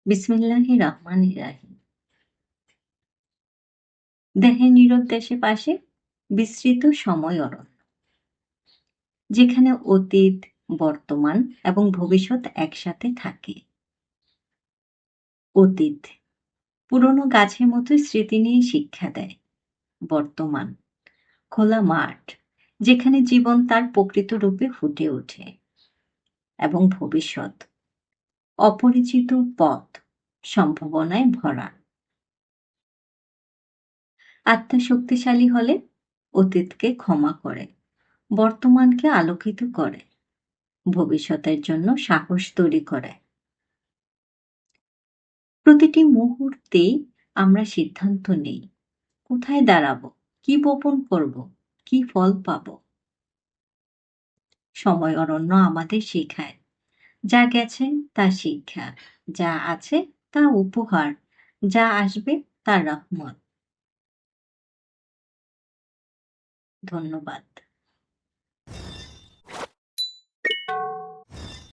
বিসমিল্লাহির রহমানির রাহিম। দেহের নীরব দেশে পাশে বিস্তৃত সময় অরণ্য, যেখানে অতীত, বর্তমান এবং ভবিষ্যৎ একসাথে থাকে। অতীত পুরনো গাছের মতো স্মৃতি নিয়ে শিক্ষা দেয়। বর্তমান খোলা মাঠ, যেখানে জীবন তার প্রকৃত রূপে ফুটে ওঠে। এবং ভবিষ্যৎ অপরিচিত পথ, সম্ভাবনায় ভরা। আত্মা শক্তিশালী হলে অতীতকে ক্ষমা করে, বর্তমানকে আলোকিত করে, ভবিষ্যতের জন্য সাহস তৈরি করে। প্রতিটি মুহূর্তেই আমরা সিদ্ধান্ত নেই কোথায় দাঁড়াবো, কি বপন করব, কি ফল পাব। সময় অরণ্য আমাদের শেখায়, যা গেছে তা শিক্ষা, যা আছে তা উপহার, যা আসবে তা রহমত। ধন্যবাদ।